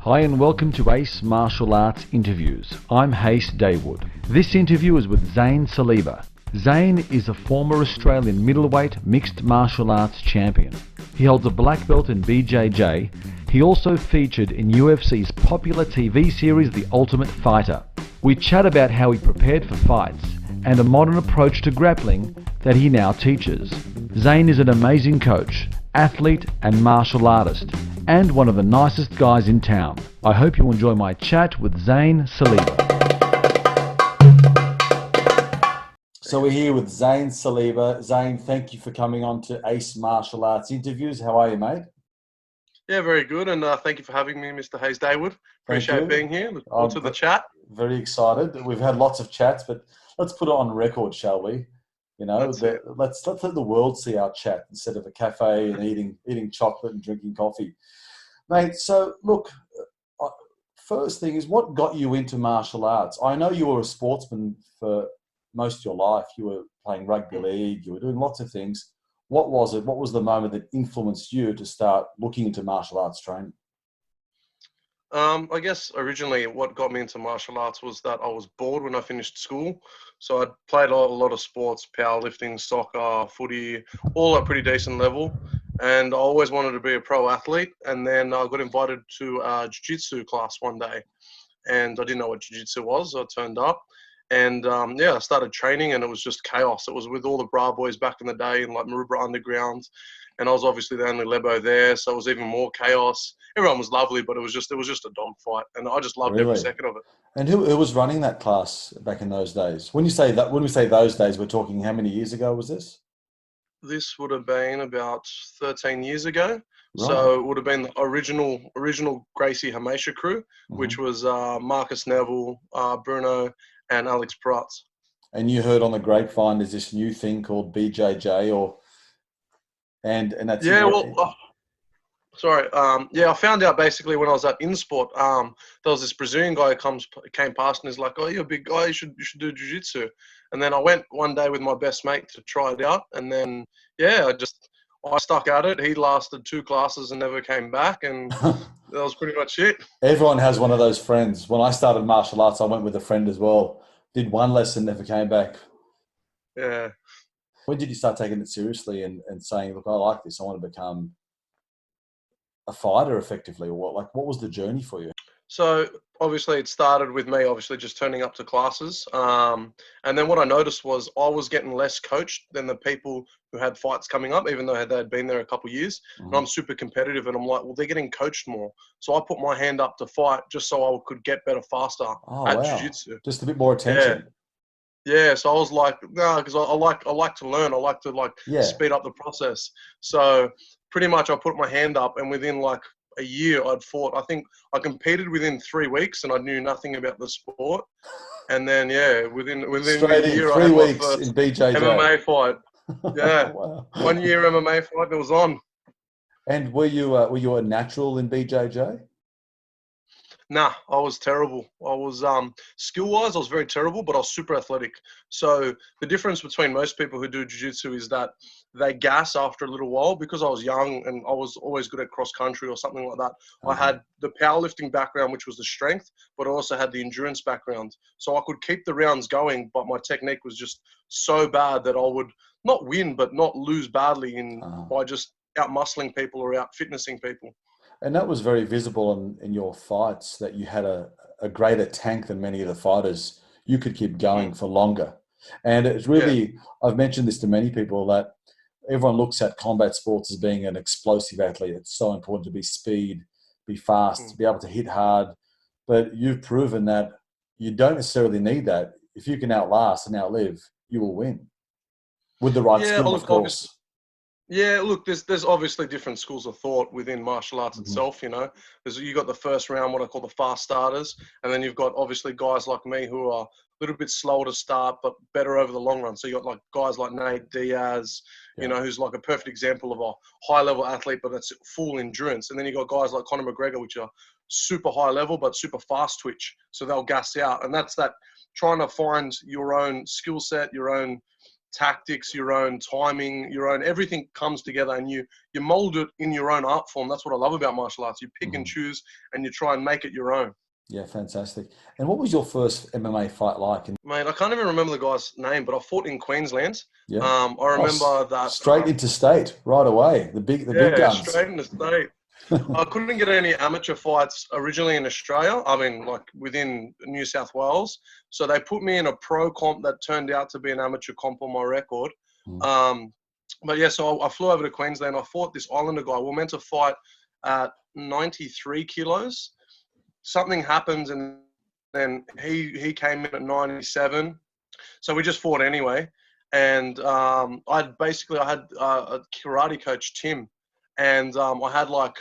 Hi and welcome to Ace Martial Arts Interviews. I'm Daewoud. This interview is with Zein Saliba. Zein is a former Australian Middleweight Mixed Martial Arts Champion. He holds a black belt in BJJ. He also featured in UFC's popular TV series The Ultimate Fighter. We chat about how he prepared for fights and a modern approach to grappling that he now teaches. Zein is an amazing coach, athlete and martial artist, and one of the nicest guys in town. I hope you enjoy my chat with Zein Saliba. So we're here with Zein Saliba. Zein, thank you for coming on to Ace Martial Arts Interviews. How are you, mate? Yeah, very good, and thank you for having me, Mr. Daewoud. Appreciate being here. Look forward to the chat. Very excited. We've had lots of chats, but let's put it on record, shall we? You know, let's let the world see our chat instead of a cafe and eating chocolate and drinking coffee. Mate, so look, first thing is, what got you into martial arts? I know you were a sportsman for most of your life. You were playing rugby league, you were doing lots of things. What was it? What was the moment that influenced you to start looking into martial arts training? I guess originally what got me into martial arts was that I was bored when I finished school. So I'd played a lot of sports, powerlifting, soccer, footy, all at pretty decent level. And I always wanted to be a pro athlete. And then I got invited to a jiu-jitsu class one day. And I didn't know what jiu-jitsu was. So I turned up. And I started training, and it was just chaos. It was with all the bra boys back in the day in like Maroubra Underground. And I was obviously the only Lebo there, so it was even more chaos. Everyone was lovely, but it was just a dogfight, and I just loved every second of it. And who was running that class back in those days? When we say those days, we're talking how many years ago was this? This would have been about 13 years ago. Right. So it would have been the original Gracie Hamesha crew, which was Marcus Neville, Bruno, and Alex Pratt. And you heard on the grapevine there's this new thing called BJJ, and that's I found out basically when I was at InSport. There was this Brazilian guy who came past and is like, "Oh, you're a big guy. You should do jiu-jitsu." And then I went one day with my best mate to try it out, and then I stuck at it. He lasted 2 classes and never came back, and that was pretty much it. Everyone has one of those friends. When I started martial arts, I went with a friend as well. Did one lesson, never came back. Yeah. When did you start taking it seriously and saying, "Look, I like this. I want to become a fighter effectively"? Or what was the journey for you? So obviously it started with me just turning up to classes. And then what I noticed was I was getting less coached than the people who had fights coming up, even though they had been there a couple of years. Mm-hmm. And I'm super competitive, and I'm like, well, they're getting coached more. So I put my hand up to fight just so I could get better faster at jiu-jitsu. Just a bit more attention. Yeah, so I was like, no, because I like to learn. I like to speed up the process. So pretty much I put my hand up, and within like a year I'd fought. I think I competed within 3 weeks, and I knew nothing about the sport. And then within a year, 3 weeks in BJJ MMA fight. Yeah, wow. 1 year MMA fight. It was on. And were you a natural in BJJ? Nah, I was terrible. I was skill-wise, I was very terrible, but I was super athletic. So the difference between most people who do jiu-jitsu is that they gas after a little while. Because I was young and I was always good at cross-country or something like that. I had the powerlifting background, which was the strength, but I also had the endurance background. So I could keep the rounds going, but my technique was just so bad that I would not win, but not lose badly by just out-muscling people or out-fitnessing people. And that was very visible in your fights, that you had a greater tank than many of the fighters. You could keep going for longer. And it's really, I've mentioned this to many people, that everyone looks at combat sports as being an explosive athlete. It's so important to be speed, be fast, to be able to hit hard. But you've proven that you don't necessarily need that. If you can outlast and outlive, you will win. With the right skill, of course. Yeah, look, there's obviously different schools of thought within martial arts itself, you know. You got the first round, what I call the fast starters, and then you've got obviously guys like me who are a little bit slower to start, but better over the long run. So you got like guys like Nate Diaz, you know, who's like a perfect example of a high-level athlete, but that's full endurance. And then you got guys like Conor McGregor, which are super high level, but super fast twitch. So they'll gas out. And that's that trying to find your own skill set, your own tactics, your own timing, your own everything comes together, and you mold it in your own art form. That's what I love about martial arts. You pick and choose, and you try and make it your own. Yeah, fantastic. And what was your first MMA fight like? And Mate, I can't even remember the guy's name, but I fought in Queensland. yeah, I remember that straight into state right away. The big guns. straight into state. I couldn't get any amateur fights originally in Australia. I mean, like within New South Wales. So they put me in a pro comp that turned out to be an amateur comp on my record. But yeah, so I flew over to Queensland. I fought this Islander guy. We were meant to fight at 93 kilos. Something happened, and then he came in at 97. So we just fought anyway. And I had a karate coach, Tim, and I had like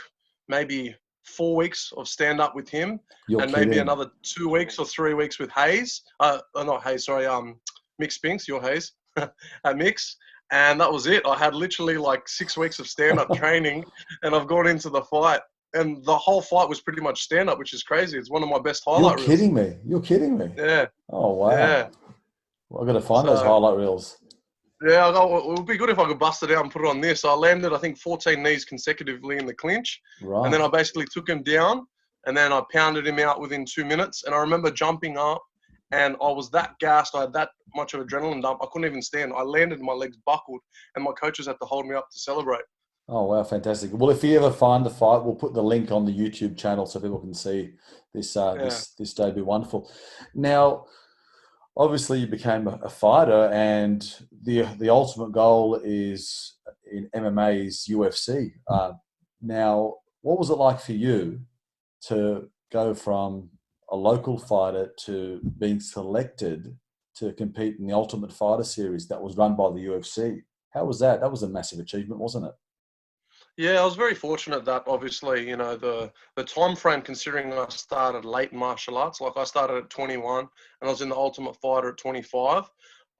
maybe 4 weeks of stand up with him, maybe another 2 weeks or 3 weeks with Hayes. Not Hayes, sorry, Mick Spinks, your Hayes, at Mix. And that was it. I had literally like 6 weeks of stand up training, and I've gone into the fight. And the whole fight was pretty much stand up, which is crazy. It's one of my best highlight reels. You're kidding me. Yeah. Oh, wow. Yeah. Well, I've got to find those highlight reels. Yeah, it would be good if I could bust it out and put it on this. I landed, I think, 14 knees consecutively in the clinch. Right. And then I basically took him down, and then I pounded him out within 2 minutes. And I remember jumping up, and I was that gassed. I had that much of adrenaline dump. I couldn't even stand. I landed, my legs buckled, and my coaches had to hold me up to celebrate. Oh, wow, fantastic. Well, if you ever find the fight, we'll put the link on the YouTube channel so people can see this this debut. Wonderful. Now, obviously, you became a fighter, and the ultimate goal is in MMA is UFC. Now, what was it like for you to go from a local fighter to being selected to compete in the Ultimate Fighter series that was run by the UFC? How was that? That was a massive achievement, wasn't it? Yeah, I was very fortunate that obviously, you know, the time frame, considering I started late in martial arts, like I started at 21 and I was in the Ultimate Fighter at 25.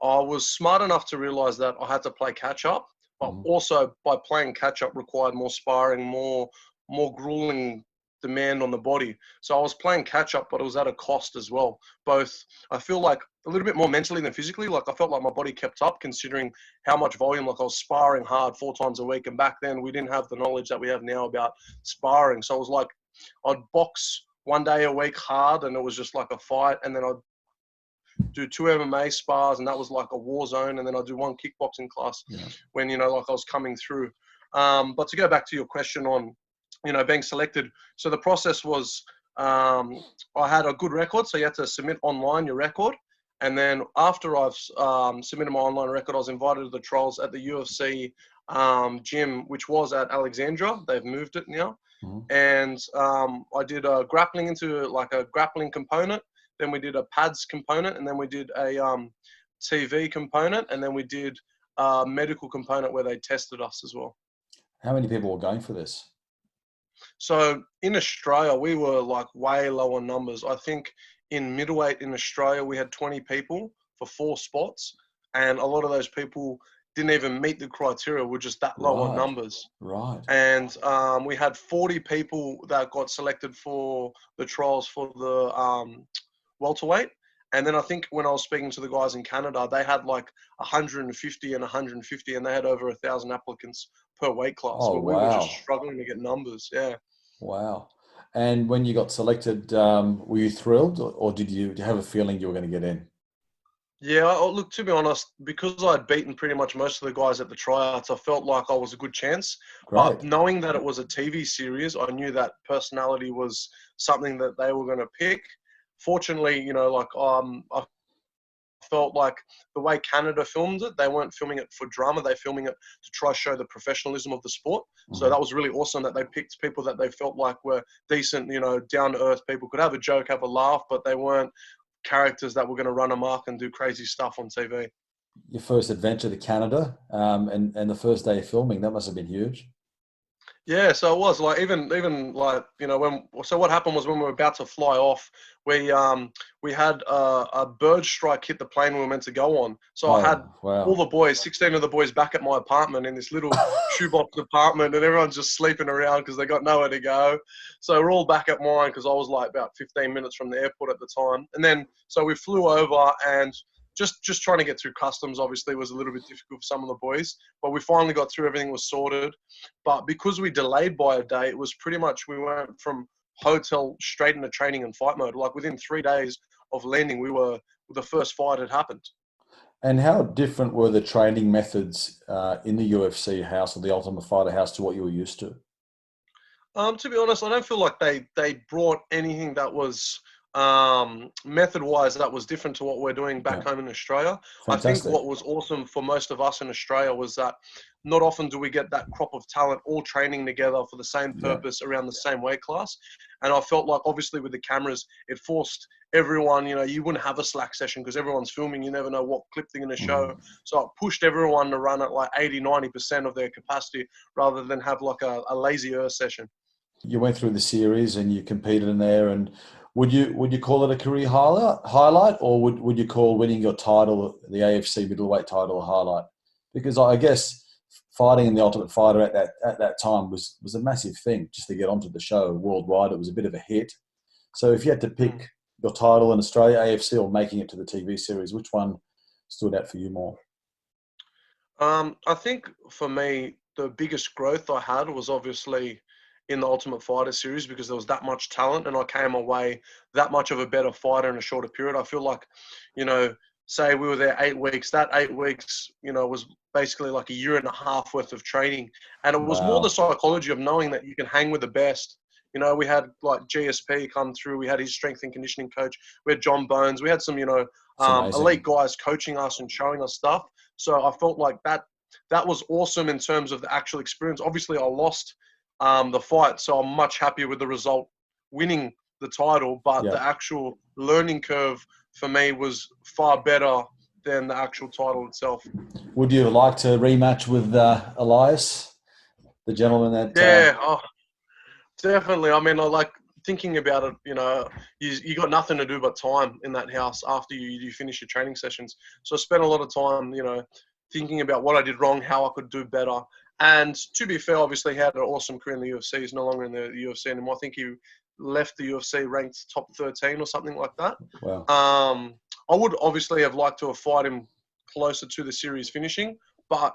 I was smart enough to realize that I had to play catch up, but also by playing catch up required more sparring, more grueling demand on the body. So I was playing catch up, but it was at a cost as well. Both, I feel like a little bit more mentally than physically. Like I felt like my body kept up considering how much volume, like I was sparring hard 4 times a week. And back then we didn't have the knowledge that we have now about sparring. So it was like I'd box 1 day a week hard and it was just like a fight. And then I'd do 2 MMA spars and that was like a war zone. And then I'd do 1 kickboxing class when, you know, like I was coming through. But to go back to your question on, you know, being selected. So the process was, I had a good record. So you had to submit online your record. And then after I've submitted my online record, I was invited to the trials at the UFC gym, which was at Alexandria. They've moved it now. And I did a grappling into like a grappling component. Then we did a pads component. And then we did a TV component. And then we did a medical component where they tested us as well. How many people were going for this? So in Australia, we were like way low on numbers. I think in middleweight in Australia, we had 20 people for 4 spots. And a lot of those people didn't even meet the criteria, were just that low on numbers. Right. And we had 40 people that got selected for the trials for the welterweight. And then I think when I was speaking to the guys in Canada, they had like 150 and 150, and they had over 1,000 applicants per weight class. Oh, but we were just struggling to get numbers. Yeah. Wow. And when you got selected, were you thrilled, or did you have a feeling you were going to get in? Yeah, look, to be honest, because I'd beaten pretty much most of the guys at the tryouts, I felt like I was a good chance. Great. But knowing that it was a TV series, I knew that personality was something that they were going to pick. Fortunately, you know, like I felt like the way Canada filmed it, they weren't filming it for drama. They're filming it to try to show the professionalism of the sport. So that was really awesome that they picked people that they felt like were decent, you know, down-to-earth people, could have a joke, have a laugh, but they weren't characters that were going to run amok and do crazy stuff on TV. Your first adventure to Canada and the first day of filming, that must have been huge. Yeah, so it was like even like, you know, so what happened was when we were about to fly off, we had a bird strike hit the plane we were meant to go on. So I had all the boys, 16 of the boys, back at my apartment in this little shoebox apartment, and everyone's just sleeping around because they got nowhere to go. So we're all back at mine because I was like about 15 minutes from the airport at the time. And then so we flew over, and just trying to get through customs obviously was a little bit difficult for some of the boys, but we finally got through. Everything was sorted. But because we delayed by a day, it was pretty much we went from hotel straight into training and fight mode. Like within 3 days of landing, the first fight had happened. And how different were the training methods in the UFC house or the Ultimate Fighter house to what you were used to? To be honest, I don't feel like they brought anything that was method-wise that was different to what we're doing back home in Australia. Fantastic. I think what was awesome for most of us in Australia was that not often do we get that crop of talent all training together for the same purpose around the same weight class. And I felt like obviously with the cameras, it forced everyone, you wouldn't have a slack session because everyone's filming. You never know what clip they're going to show. So it pushed everyone to run at like 80, 90% of their capacity rather than have like a lazier session. You went through the series and you competed in there, and would you call it a career highlight, or would you call winning your title, the AFC middleweight title, a highlight? Because I guess fighting in the Ultimate Fighter at that time was a massive thing just to get onto the show worldwide. It was a bit of a hit. So if you had to pick your title in Australia, AFC, or making it to the TV series, which one stood out for you more? I think for me, the biggest growth I had was obviously in the Ultimate Fighter series because there was that much talent and I came away that much of a better fighter in a shorter period. I feel like, say we were there 8 weeks, that 8 weeks, was basically like a year and a half worth of training. And it was more the psychology of knowing that you can hang with the best. We had like GSP come through. We had his strength and conditioning coach. We had John Bones. We had some, elite guys coaching us and showing us stuff. So I felt like that was awesome in terms of the actual experience. Obviously, I lost the fight, so I'm much happier with the result, winning the title. But the actual learning curve for me was far better than the actual title itself. Would you like to rematch with Elias, the gentleman that? Definitely. I mean, I like thinking about it. You got nothing to do but time in that house after you finish your training sessions. So I spent a lot of time, thinking about what I did wrong, how I could do better. And to be fair, obviously he had an awesome career in the UFC. He's no longer in the UFC anymore. I think he left the UFC ranked top 13 or something like that. Wow. I would obviously have liked to have fought him closer to the series finishing, but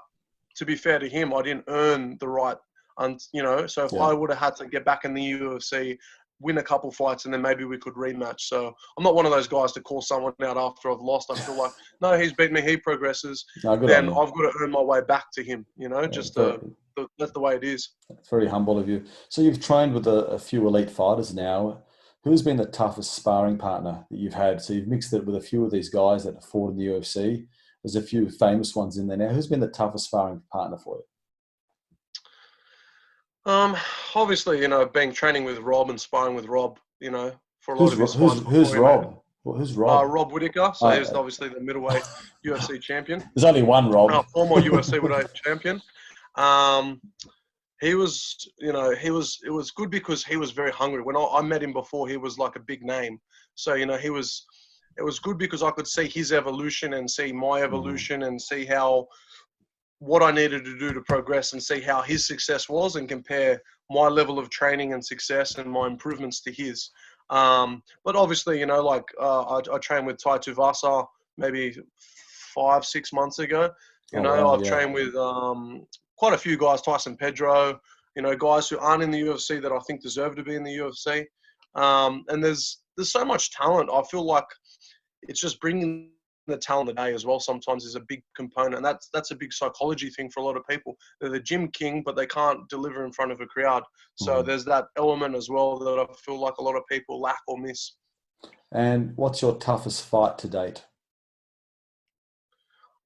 to be fair to him, I didn't earn the right. And so if I would have had to get back in the UFC, win a couple fights, and then maybe we could rematch. So I'm not one of those guys to call someone out after I've lost. I feel like, no, he's beat me, he progresses. Then I've got to earn my way back to him, that's the way it is. It's very humble of you. So you've trained with a few elite fighters now. Who's been the toughest sparring partner that you've had? So you've mixed it with a few of these guys that have fought in the UFC. There's a few famous ones in there now. Who's been the toughest sparring partner for you? Obviously, being training with Rob and sparring with Rob, for a lot of his fights. Who's Rob? Who's Rob? Rob Whittaker. So he's obviously the middleweight UFC champion. There's only one Rob. Former UFC middleweight champion. He was, it was good because he was very hungry. When I met him before, he was like a big name. So, it was good because I could see his evolution and see my evolution and see what I needed to do to progress and see how his success was and compare my level of training and success and my improvements to his. But obviously, I trained with Tai Tuivasa maybe 5-6 months ago. I've trained with quite a few guys, Tyson Pedro, guys who aren't in the UFC that I think deserve to be in the UFC. And there's so much talent. I feel like it's just bringing the talent today as well sometimes is a big component, and that's a big psychology thing for a lot of people. They're the gym king, but they can't deliver in front of a crowd. So there's that element as well that I feel like a lot of people lack or miss. And what's your toughest fight to date?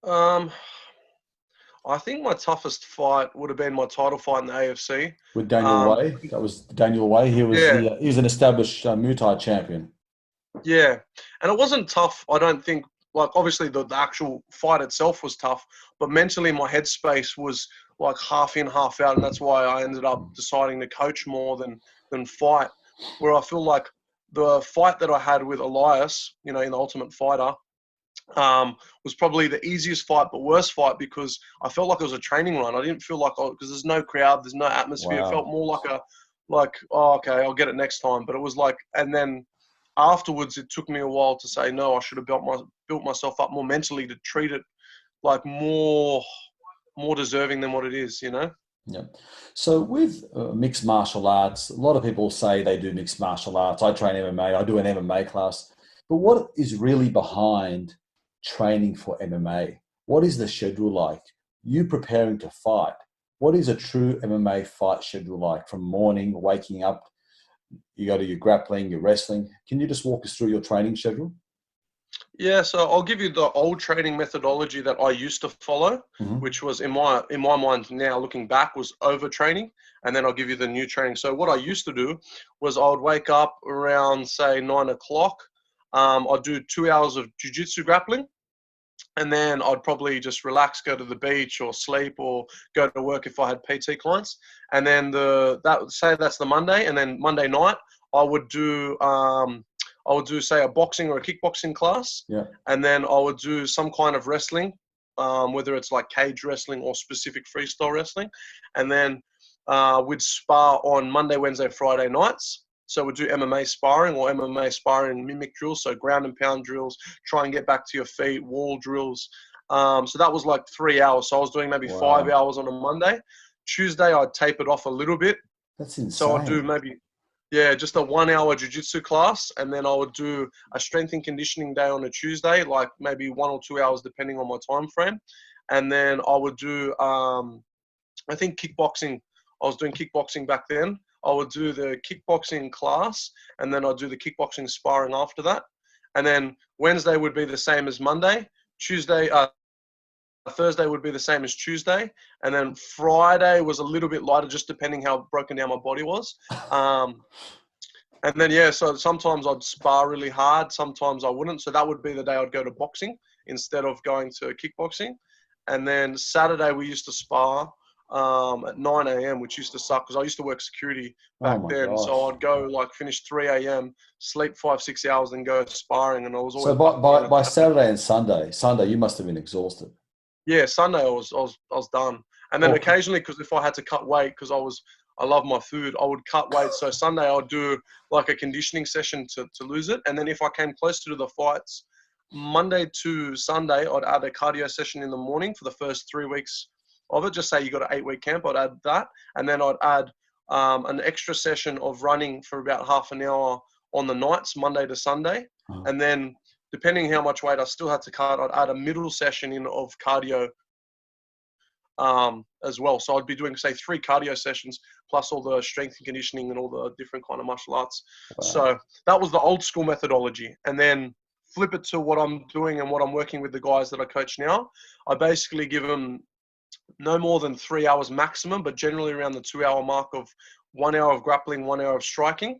I think my toughest fight would have been my title fight in the AFC with Daniel Way. That was Daniel Way. He was he was an established Muay Thai champion. Yeah, and it wasn't tough. I don't think. Like, obviously, the actual fight itself was tough, but mentally my headspace was like half in, half out, and that's why I ended up deciding to coach more than fight, where I feel like the fight that I had with Elias, in the Ultimate Fighter, was probably the easiest fight but worst fight because I felt like it was a training run. I didn't feel like, because there's no crowd, there's no atmosphere. It felt more like okay, I'll get it next time. But it was like, and then afterwards, it took me a while to say, no, I should have built myself up more mentally to treat it like more deserving than what it is, you know? Yeah. So with mixed martial arts, a lot of people say they do mixed martial arts. I train MMA. I do an MMA class. But what is really behind training for MMA? What is the schedule like? You preparing to fight. What is a true MMA fight schedule like? From morning, waking up, you go to your grappling, your wrestling. Can you just walk us through your training schedule? Yeah, so I'll give you the old training methodology that I used to follow, which was in my mind now looking back was overtraining, and then I'll give you the new training. So what I used to do was I would wake up around say 9 o'clock. I'd do 2 hours of jiu-jitsu grappling, and then I'd probably just relax, go to the beach or sleep or go to work if I had PT clients. And then that's the Monday, and then Monday night I would do say a boxing or a kickboxing class, and then I would do some kind of wrestling, whether it's like cage wrestling or specific freestyle wrestling, and then we'd spar on Monday, Wednesday, Friday nights. So we'd do MMA sparring or MMA sparring mimic drills, so ground and pound drills, try and get back to your feet, wall drills. So that was like 3 hours. So I was doing maybe 5 hours on a Monday. Tuesday, I'd tape it off a little bit. That's insane. So I'd do maybe, just a 1 hour jiu-jitsu class. And then I would do a strength and conditioning day on a Tuesday, like maybe 1 or 2 hours, depending on my time frame. And then I would do, I think kickboxing. I was doing kickboxing back then. I would do the kickboxing class, and then I'd do the kickboxing sparring after that. And then Wednesday would be the same as Monday. Thursday would be the same as Tuesday. And then Friday was a little bit lighter, just depending how broken down my body was. And then, so sometimes I'd spar really hard. Sometimes I wouldn't. So that would be the day I'd go to boxing instead of going to kickboxing. And then Saturday we used to spar at 9 a.m., which used to suck because I used to work security back then. Gosh. So I'd go finish 3 a.m., sleep 5-6 hours, and go sparring. And I was always so by Saturday and Sunday you must have been exhausted. Yeah, Sunday I was done. And then occasionally, because if I had to cut weight, because I love my food, I would cut weight. So Sunday I'd do like a conditioning session to lose it. And then if I came closer to the fights, Monday to Sunday I'd add a cardio session in the morning for the first 3 weeks of it. Just say you got an 8-week camp, I'd add that. And then I'd add an extra session of running for about half an hour on the nights, Monday to Sunday. And then depending how much weight I still had to cut, I'd add a middle session in of cardio as well. So I'd be doing, say, 3 cardio sessions plus all the strength and conditioning and all the different kind of martial arts. Wow. So that was the old school methodology. And then flip it to what I'm doing and what I'm working with the guys that I coach now. I basically give them no more than 3 hours maximum, but generally around the 2-hour mark of 1 hour of grappling, 1 hour of striking.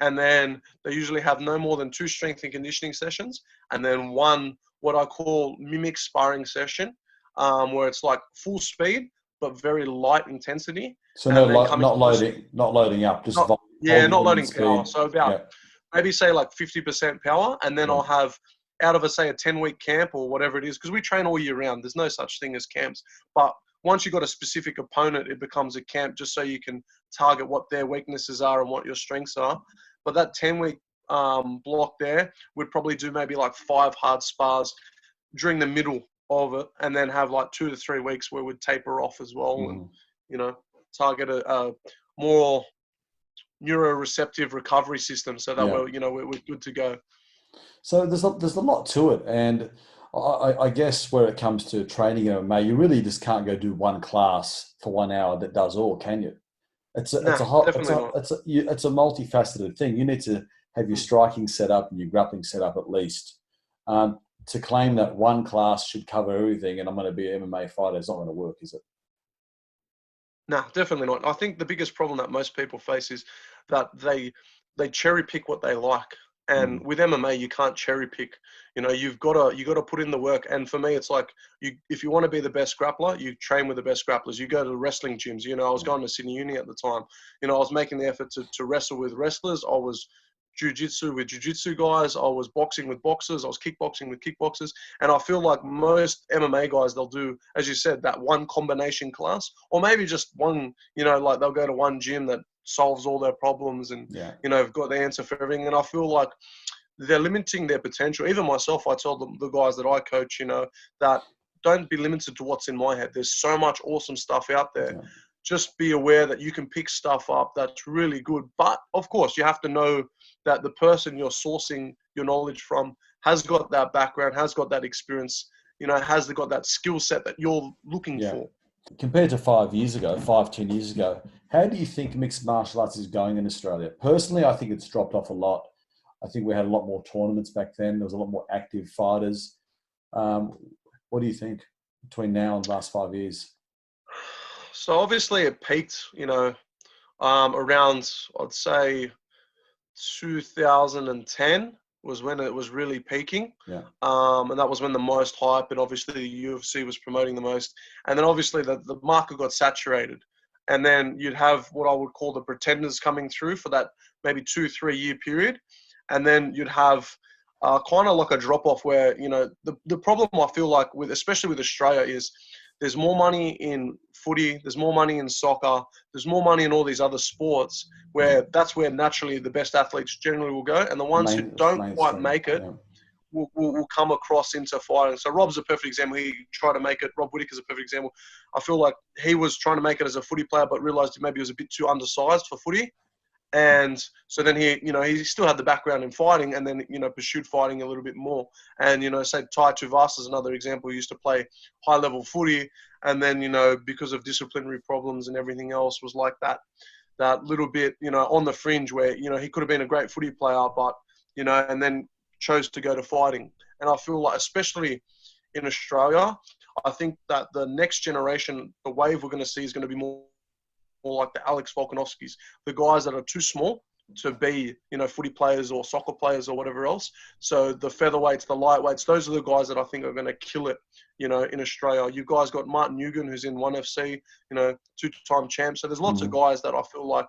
And then they usually have no more than 2 strength and conditioning sessions. And then 1, what I call mimic sparring session, where it's like full speed, but very light intensity. So not loading up, just not loading power. So about maybe say like 50% power. And then I'll have out of say a 10-week camp or whatever it is, because we train all year round. There's no such thing as camps. But once you've got a specific opponent, it becomes a camp just so you can target what their weaknesses are and what your strengths are. But that 10-week block there, we'd probably do maybe like 5 hard spars during the middle of it, and then have like 2 to 3 weeks where we'd taper off as well, and target a more neuroreceptive recovery system so that we're good to go. So there's a lot to it, and I guess where it comes to training MMA, you really just can't go do one class for 1 hour that does all, can you? It's a multifaceted thing. You need to have your striking set up and your grappling set up at least. To claim that one class should cover everything and I'm going to be an MMA fighter is not going to work, is it? No, definitely not. I think the biggest problem that most people face is that they cherry pick what they like. And with MMA, you can't cherry pick. You've got to put in the work. And for me, it's like if you want to be the best grappler, you train with the best grapplers. You go to the wrestling gyms. I was going to Sydney Uni at the time. I was making the effort to wrestle with wrestlers. I was jiu-jitsu with jiu-jitsu guys. I was boxing with boxers. I was kickboxing with kickboxers. And I feel like most MMA guys, they'll do, as you said, that one combination class, or maybe just one, like they'll go to one gym that solves all their problems and, have got the answer for everything. And I feel like they're limiting their potential. Even myself, I tell them, the guys that I coach, that don't be limited to what's in my head. There's so much awesome stuff out there. Yeah. Just be aware that you can pick stuff up that's really good. But of course, you have to know that the person you're sourcing your knowledge from has got that background, has got that experience, has got that skill set that you're looking for. Compared to 5 years ago, 10 years ago, how do you think mixed martial arts is going in Australia? Personally, I think it's dropped off a lot. I think we had a lot more tournaments back then. There was a lot more active fighters. What do you think between now and the last 5 years? So obviously it peaked, around, I'd say 2010 was when it was really peaking. Yeah. And that was when the most hype, and obviously the UFC was promoting the most. And then obviously the market got saturated. And then you'd have what I would call the pretenders coming through for that maybe 2-3 year period. And then you'd have kind of like a drop off where, the problem I feel like especially with Australia is there's more money in footy, there's more money in soccer, there's more money in all these other sports where that's where naturally the best athletes generally will go. And the ones who don't quite make it will come across into fighting. So Rob's a perfect example. He tried to make it. Rob Whittaker's a perfect example. I feel like he was trying to make it as a footy player, but realized maybe he was a bit too undersized for footy. And so then he still had the background in fighting, and then, pursued fighting a little bit more. And, say Tai Tuivasa is another example. He used to play high level footy. And then, because of disciplinary problems and everything else, was like that little bit, on the fringe where, he could have been a great footy player, but, and then chose to go to fighting. And I feel like, especially in Australia, I think that the next generation, the wave we're going to see is going to be more like the Alex Volkanovskis, the guys that are too small to be, footy players or soccer players or whatever else. So the featherweights, the lightweights, those are the guys that I think are going to kill it, in Australia. You guys got Martin Nugent, who's in 1FC, two-time champ. So there's lots of guys that I feel like,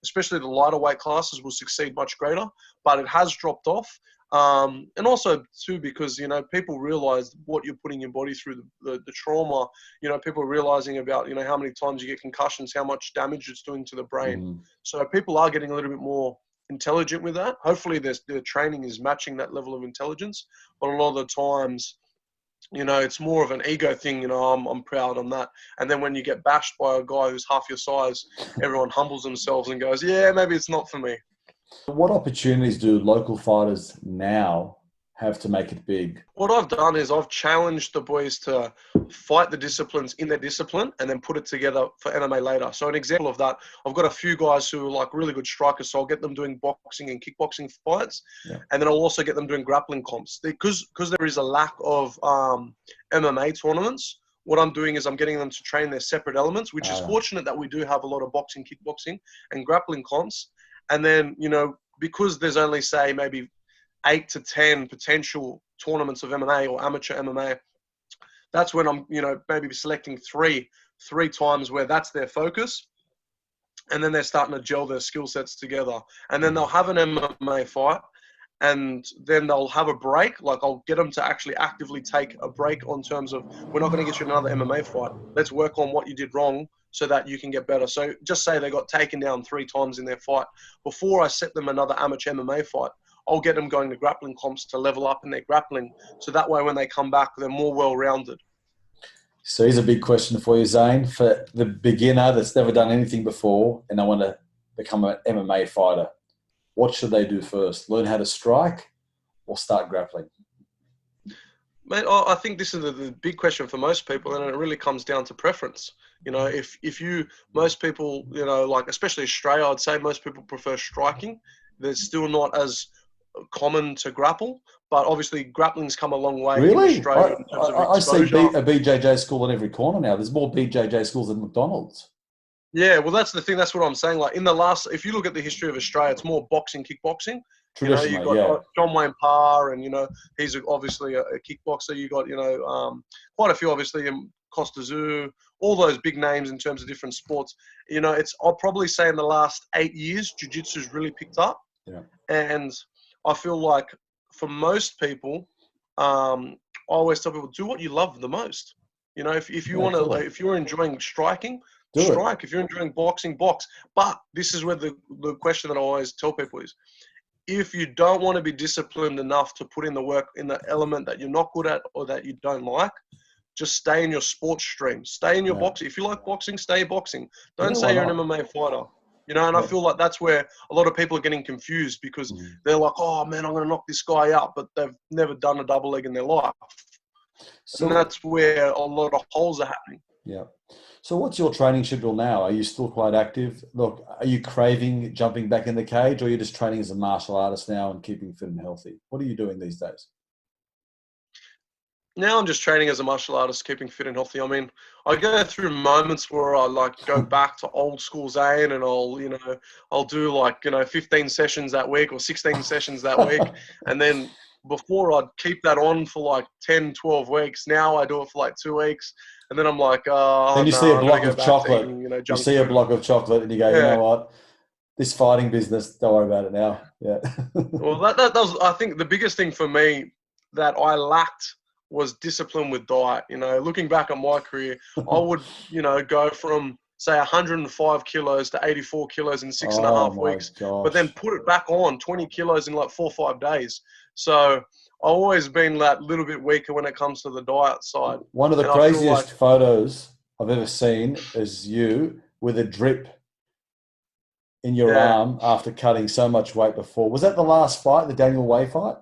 especially the lighter weight classes, will succeed much greater, but it has dropped off. And also too, because, people realize what you're putting your body through, the trauma, people are realizing about, how many times you get concussions, how much damage it's doing to the brain. So people are getting a little bit more intelligent with that. Hopefully their training is matching that level of intelligence. But a lot of the times, it's more of an ego thing. I'm proud on that. And then when you get bashed by a guy who's half your size, everyone humbles themselves and goes, yeah, maybe it's not for me. What opportunities do local fighters now have to make it big? What I've done is I've challenged the boys to fight the disciplines in their discipline and then put it together for MMA later. So an example of that, I've got a few guys who are like really good strikers, so I'll get them doing boxing and kickboxing fights, and then I'll also get them doing grappling comps. Because there is a lack of MMA tournaments, what I'm doing is I'm getting them to train their separate elements, which is fortunate that we do have a lot of boxing, kickboxing, and grappling comps. And then, because there's only, say, maybe 8 to 10 potential tournaments of MMA or amateur MMA, that's when I'm, maybe selecting three times where that's their focus. And then they're starting to gel their skill sets together. And then they'll have an MMA fight, and then they'll have a break. Like, I'll get them to actually actively take a break on terms of, we're not going to get you another MMA fight. Let's work on what you did wrong so that you can get better. So just say they got taken down 3 times in their fight. Before I set them another amateur MMA fight, I'll get them going to grappling comps to level up in their grappling. So that way, when they come back, they're more well-rounded. So here's a big question for you, Zein. For the beginner that's never done anything before and they want to become an MMA fighter, what should they do first? Learn how to strike or start grappling? Mate, I think this is the big question for most people, and it really comes down to preference. Most people, like especially Australia, I'd say most people prefer striking. They're still not as common to grapple, but obviously grappling's come a long way in Australia in terms of exposure. I see a BJJ school in every corner now. There's more BJJ schools than McDonald's. Yeah, well, that's the thing. That's what I'm saying. Like if you look at the history of Australia, it's more boxing, kickboxing. Traditionally, you've got John Wayne Parr, and he's obviously a kickboxer. You got quite a few, obviously, Costa Zoo, all those big names in terms of different sports. I'll probably say in the last 8 years, jiu-jitsu's really picked up. Yeah. And I feel like for most people, I always tell people, do what you love the most. If you want to, if you're enjoying striking, strike. If you're enjoying boxing, box. But this is where the question that I always tell people is, if you don't want to be disciplined enough to put in the work in the element that you're not good at or that you don't like, just stay in your sports stream. Stay in your boxing. If you like boxing, stay boxing. Don't say you're an MMA fighter. You know, and I feel like that's where a lot of people are getting confused because they're like, oh, man, I'm going to knock this guy out, but they've never done a double leg in their life. So, and that's where a lot of holes are happening. Yeah. So what's your training schedule now? Are you still quite active? Look, are you craving jumping back in the cage, or are you just training as a martial artist now and keeping fit and healthy? What are you doing these days? Now I'm just training as a martial artist, keeping fit and healthy. I mean, I go through moments where I like go back to old school Zein, and I'll do like, 15 sessions that week or 16 sessions that week. And then before I'd keep that on for like 10, 12 weeks. Now I do it for like 2 weeks. And then I'm like, then you see a block of chocolate. You see a block of chocolate and you go, you know what? This fighting business, don't worry about it now. Yeah. Well, that was, I think the biggest thing for me that I lacked was discipline with diet. Looking back at my career, I would, go from say 105 kilos to 84 kilos in 6.5 weeks, but then put it back on 20 kilos in like 4 or 5 days. So I've always been that little bit weaker when it comes to the diet side. One of the craziest photos I've ever seen is you with a drip in your arm after cutting so much weight before. Was that the last fight, the Daniel Way fight?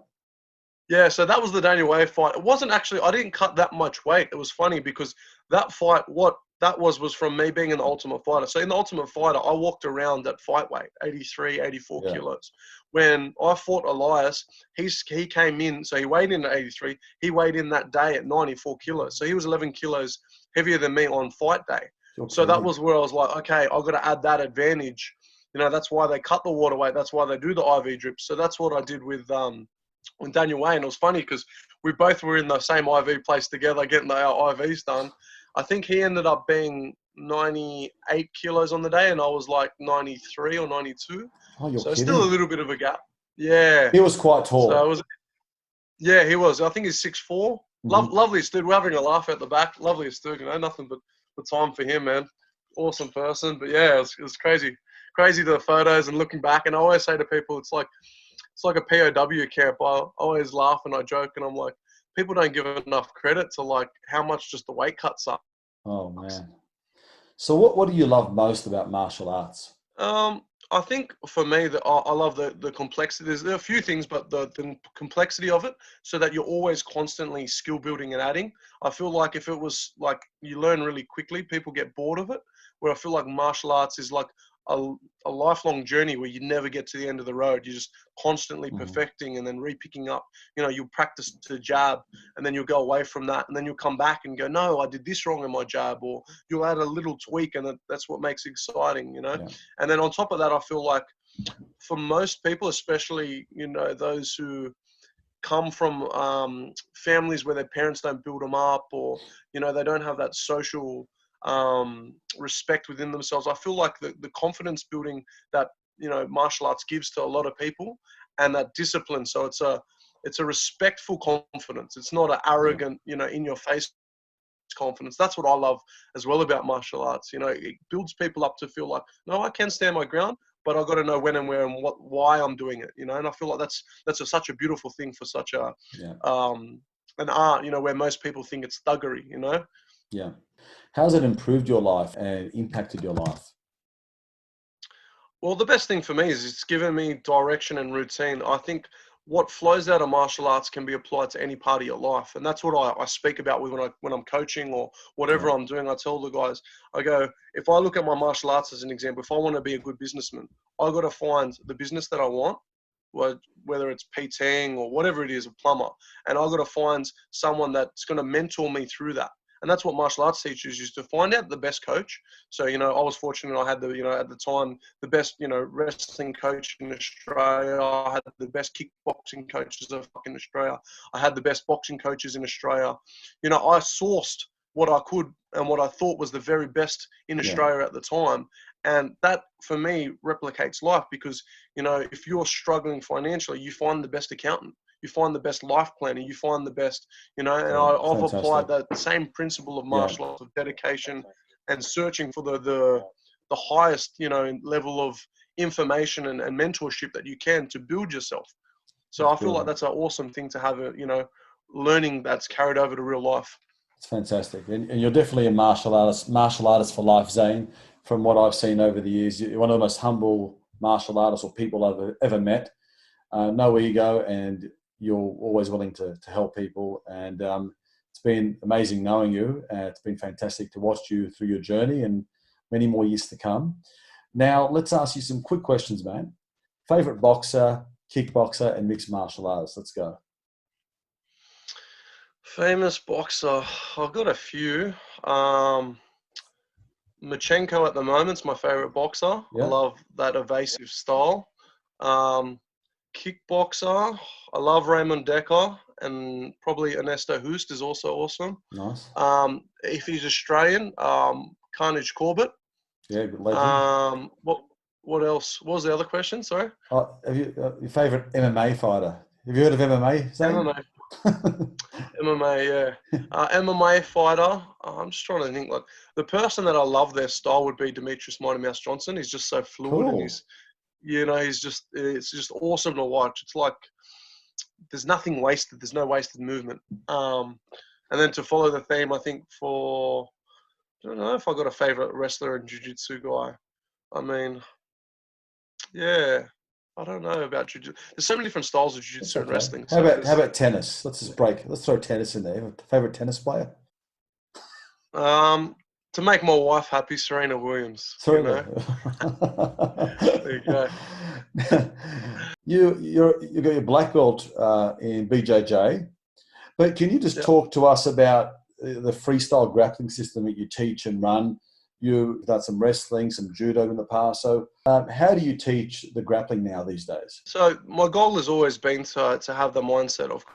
Yeah, so that was the Daniel Way fight. It wasn't actually, I didn't cut that much weight. It was funny because that fight, what that was from me being an Ultimate Fighter. So in the Ultimate Fighter, I walked around at fight weight, 83, 84 kilos. When I fought Elias, he came in, so he weighed in at 83. He weighed in that day at 94 kilos. So he was 11 kilos heavier than me on fight day. Okay. So that was where I was like, okay, I've got to add that advantage. That's why they cut the water weight. That's why they do the IV drips. So that's what I did with Daniel Way. And it was funny because we both were in the same IV place together getting our IVs done. I think he ended up being 98 kilos on the day, and I was like 93 or 92. Oh, you're so kidding. Still a little bit of a gap. Yeah. He was quite tall. So he was. I think he's 6'4". Loveliest dude. We're having a laugh at the back. Loveliest dude. Nothing but time for him, man. Awesome person. But yeah, it was crazy. Crazy to the photos and looking back. And I always say to people, it's like a POW camp. I always laugh and I joke and I'm like, people don't give enough credit to like how much just the weight cuts up. Oh man. So what do you love most about martial arts? I think for me, I love the complexity. There are a few things, but the complexity of it, so that you're always constantly skill building and adding. I feel like if it was like you learn really quickly, people get bored of it. Where I feel like martial arts is like a lifelong journey where you never get to the end of the road. You're just constantly perfecting and then re-picking up. You'll practice the jab and then you'll go away from that and then you'll come back and go, no, I did this wrong in my jab, or you'll add a little tweak and that's what makes it exciting, Yeah. And then on top of that, I feel like for most people, especially, those who come from families where their parents don't build them up, or, they don't have that social respect within themselves. I feel like the confidence building that martial arts gives to a lot of people, and that discipline. So it's a respectful confidence. It's not an arrogant, in your face confidence. That's what I love as well about martial arts. It builds people up to feel like, no, I can stand my ground, but I've got to know when and where and why I'm doing it. And I feel like that's such a beautiful thing for such a an art. Where most people think it's thuggery. Yeah. How's it improved your life and impacted your life? Well, the best thing for me is it's given me direction and routine. I think what flows out of martial arts can be applied to any part of your life. And that's what I speak about when I'm coaching or whatever I'm doing. I tell the guys, I go, if I look at my martial arts as an example, if I want to be a good businessman, I've got to find the business that I want, whether it's PTing or whatever it is, a plumber. And I've got to find someone that's going to mentor me through that. And that's what martial arts teachers used to find out the best coach. So, I was fortunate. I had at the time, the best, wrestling coach in Australia. I had the best kickboxing coaches in Australia. I had the best boxing coaches in Australia. I sourced what I could and what I thought was the very best in Australia at the time. And that, for me, replicates life because, if you're struggling financially, you find the best accountant. You find the best life planner, you find the best, and I've applied that same principle of martial arts, of dedication and searching for the highest, level of information and mentorship that you can to build yourself. So I feel like that's an awesome thing to have, learning that's carried over to real life. It's fantastic. And you're definitely a martial artist for life, Zein. From what I've seen over the years, you're one of the most humble martial artists or people I've ever met. No ego, and you're always willing to help people. And it's been amazing knowing you. It's been fantastic to watch you through your journey and many more years to come. Now, let's ask you some quick questions, man. Favorite boxer, kickboxer, and mixed martial artist? Let's go. Famous boxer. I've got a few. Machenko at the moment's my favorite boxer. Yeah. I love that evasive style. Kickboxer. I love Raymond Decker, and probably Ernesto Hoost is also awesome. Nice. If he's Australian, Carnage Corbett. Yeah, good legend. What else? What was the other question? Sorry. Have you your favorite MMA fighter? Have you heard of MMA? Zein? MMA. MMA, yeah. MMA fighter. I'm just trying to think. Like the person that I love their style would be Demetrius Mighty Mouse Johnson. He's just so fluid, and it's just awesome to watch. It's like there's nothing wasted. There's no wasted movement. And then to follow the theme, I think I don't know if I got a favorite wrestler and jiu-jitsu guy. I mean, yeah. I don't know about jiu-jitsu. There's so many different styles of jiu-jitsu and wrestling. How about tennis? Let's throw tennis in there. Favorite tennis player? To make my wife happy, Serena Williams. Serena. There you go. You got your black belt in BJJ, but can you just talk to us about the freestyle grappling system that you teach and run? You've done some wrestling, some judo in the past. So how do you teach the grappling now these days? So my goal has always been to have the mindset of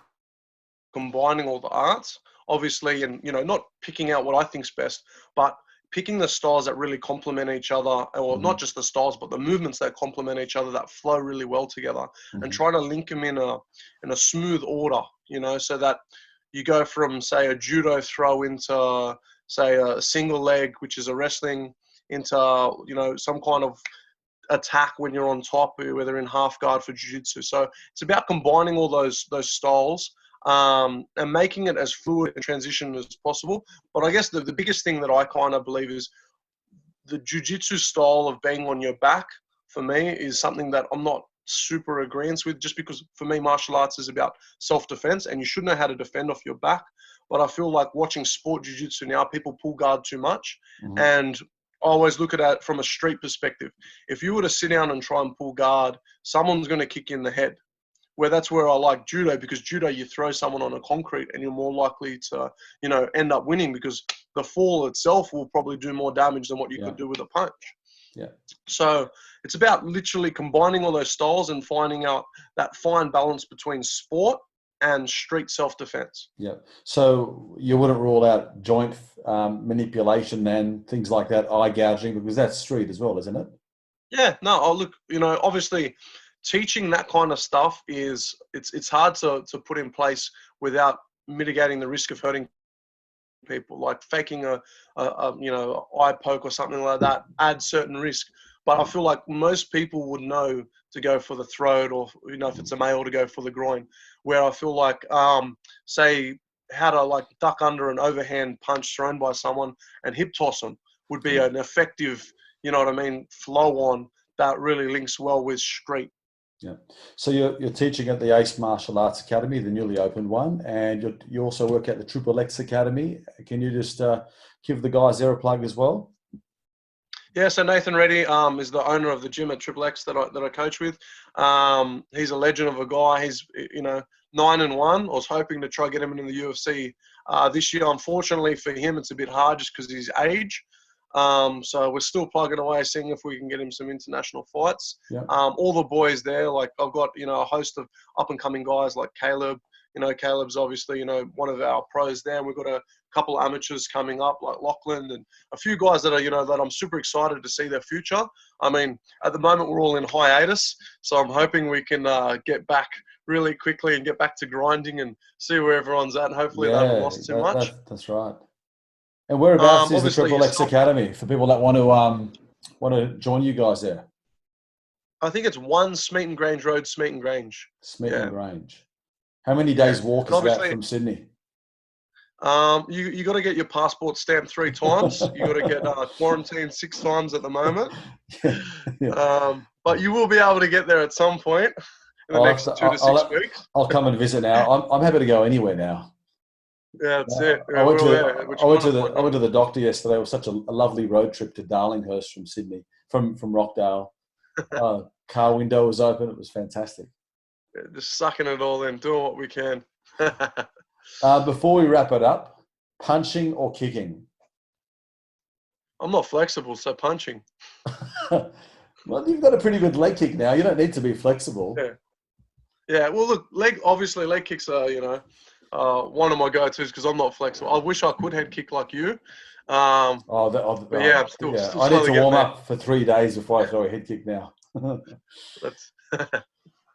combining all the arts, obviously, and, not picking out what I think's best, but picking the styles that really complement each other, or not just the styles, but the movements that complement each other, that flow really well together, and trying to link them in a smooth order, so that you go from, say, a judo throw into, say, a single leg, which is a wrestling, into, some kind of attack when you're on top, whether in half guard for jiu-jitsu. So it's about combining all those styles and making it as fluid and transition as possible. But I guess the biggest thing that I kind of believe is the jiu-jitsu style of being on your back, for me, is something that I'm not super agreeance with, just because for me martial arts is about self-defense, and you should know how to defend off your back. But I feel like watching sport jiu-jitsu now, people pull guard too much, and I always look at it from a street perspective. If you were to sit down and try and pull guard, someone's going to kick you in the head. That's where I like judo, because judo, you throw someone on a concrete and you're more likely to, end up winning, because the fall itself will probably do more damage than what you could do with a punch. Yeah. So it's about literally combining all those styles and finding out that fine balance between sport and street self-defense. Yeah. So you wouldn't rule out joint manipulation and things like that, eye gouging, because that's street as well, isn't it? Yeah. No, look, obviously teaching that kind of stuff it's hard to put in place without mitigating the risk of hurting people, like faking a eye poke or something like that adds certain risk. But I feel like most people would know to go for the throat, or if it's a male, to go for the groin. Where I feel like say how to like duck under an overhand punch thrown by someone and hip toss them would be an effective, flow on that really links well with street. Yeah. So you're teaching at the Ace Martial Arts Academy, the newly opened one, and you also work at the Triple X Academy. Can you just give the guys there a plug as well? Yeah, so Nathan Reddy is the owner of the gym at Triple X that I coach with. He's a legend of a guy. He's 9-1. I was hoping to try get him into the UFC this year. Unfortunately for him, it's a bit hard just because of his age. So we're still plugging away, seeing if we can get him some international fights. Yeah. All the boys there, like I've got, a host of up and coming guys like Caleb. Caleb's obviously, one of our pros there. And we've got a couple of amateurs coming up like Lachlan, and a few guys that are, that I'm super excited to see their future. I mean, at the moment we're all in hiatus, so I'm hoping we can get back really quickly and get back to grinding and see where everyone's at. And hopefully they haven't lost too much. That's right. And whereabouts is the Triple X Academy for people that want to join you guys there? I think it's 1 Smeaton Grange Road, Smeaton Grange. Smeaton Grange. How many days walk is that from Sydney? You got to get your passport stamped 3 times. You got to get quarantined 6 times at the moment. But you will be able to get there at some point in the next 2 to 6 weeks. I'll come and visit now. I'm happy to go anywhere now. Yeah, that's it. I went to the doctor yesterday. It was such a lovely road trip to Darlinghurst from Sydney, from Rockdale. Car window was open. It was fantastic. Yeah, just sucking it all in, doing what we can. Before we wrap it up, punching or kicking? I'm not flexible, so punching. Well, you've got a pretty good leg kick now. You don't need to be flexible. Yeah. Well, look, leg kicks are, one of my go-tos because I'm not flexible. I wish I could head kick like you. I'm still I need to warm up for 3 days before I throw a head kick now.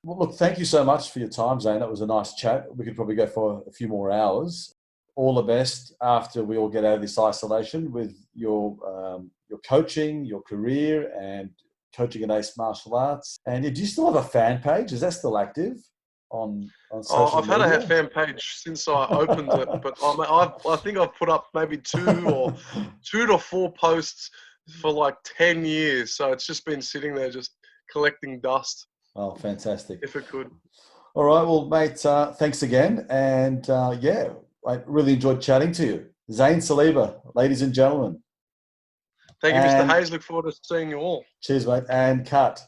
Well, look, thank you so much for your time, Zein. That was a nice chat. We could probably go for a few more hours. All the best after we all get out of this isolation with your coaching, your career, and coaching at Ace Martial Arts. And do you still have a fan page? Is that still active on social media? I've had a fan page since I opened it, but I think I've put up maybe 2 to 4 posts for like 10 years. So it's just been sitting there just collecting dust. Oh, fantastic. If it could. All right. Well, mate, thanks again. And I really enjoyed chatting to you. Zein Saliba, ladies and gentlemen. Thank you, Mr. Hayes. Look forward to seeing you all. Cheers, mate. And cut.